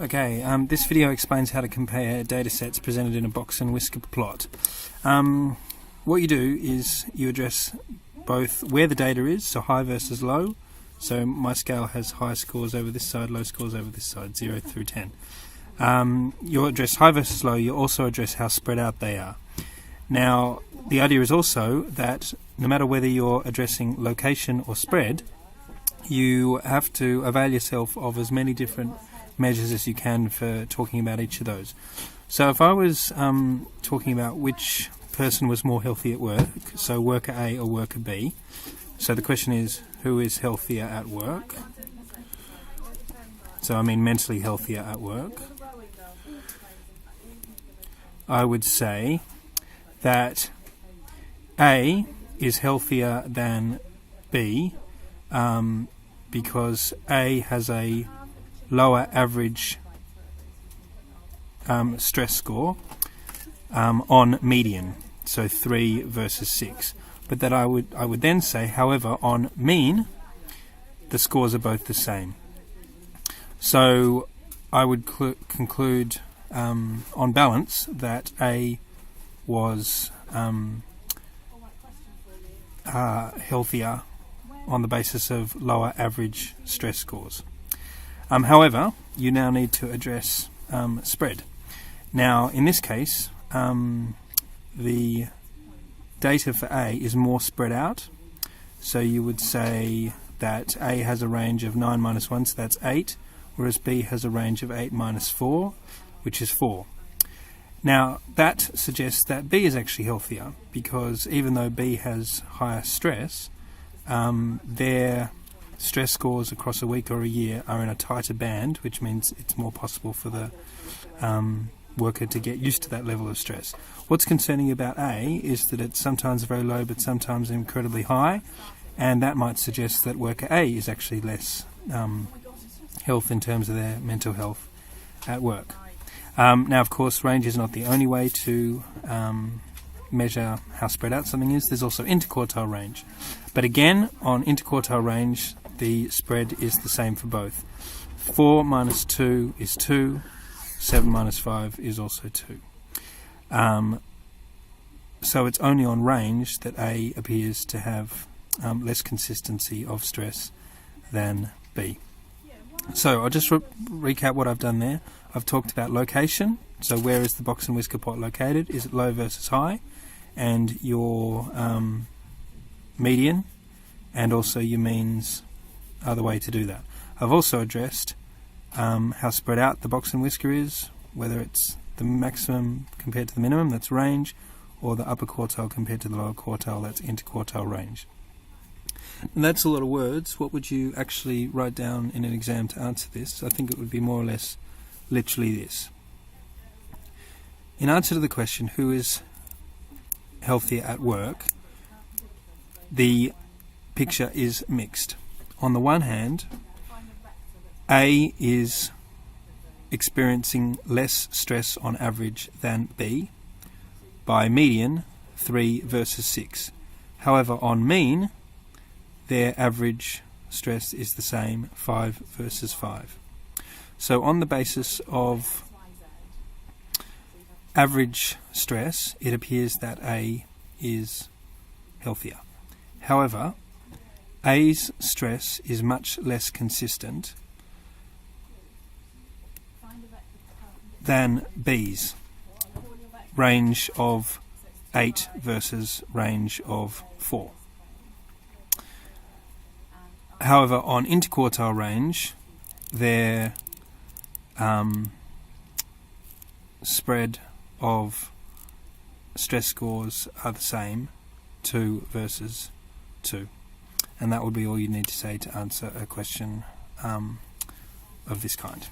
Okay, this video explains how to compare data sets presented in a box and whisker plot. What you do is you address both where the data is, so high versus low. So my scale has high scores over this side, low scores over this side, 0 through 10. You'll address high versus low, you'll also address how spread out they are. Now, the idea is also that no matter whether you're addressing location or spread, you have to avail yourself of as many different measures as you can for talking about each of those. So if I was talking about which person was more healthy at work, so worker A or worker B, so the question is, who is healthier at work? So I mean mentally healthier at work. I would say that A is healthier than B because A has a lower average stress score on median, so 3 versus 6. But that I would then say, however, on mean, the scores are both the same. So I would conclude on balance that A was healthier on the basis of lower average stress scores. However, you now need to address spread. Now, in this case, the data for A is more spread out. So you would say that A has a range of 9 minus 1, so that's 8, whereas B has a range of 8 minus 4, which is 4. Now, that suggests that B is actually healthier, because even though B has higher stress, their stress scores across a week or a year are in a tighter band, which means it's more possible for the worker to get used to that level of stress. What's concerning about A is that it's sometimes very low but sometimes incredibly high, and that might suggest that worker A is actually less health in terms of their mental health at work. Now, of course, range is not the only way to measure how spread out something is. There's also interquartile range. But again, on interquartile range, the spread is the same for both. 4 minus 2 is 2. 7 minus 5 is also 2. So it's only on range that A appears to have less consistency of stress than B. So I'll just recap what I've done there. I've talked about location. So where is the box and whisker pot located? Is it low versus high? And your median and also your means are the way to do that. I've also addressed how spread out the box and whisker is, whether it's the maximum compared to the minimum, that's range, or the upper quartile compared to the lower quartile, that's interquartile range. And that's a lot of words. What would you actually write down in an exam to answer this? I think it would be more or less literally this. In answer to the question, who is healthier at work, the picture is mixed. On the one hand, A is experiencing less stress on average than B, by median 3 versus 6. However, on mean, their average stress is the same, 5 versus 5. So on the basis of average stress, it appears that A is healthier. However, A's stress is much less consistent than B's, range of 8 versus range of 4. However, on interquartile range, their spread of stress scores are the same, 2 versus 2. And that would be all you need to say to answer a question of this kind.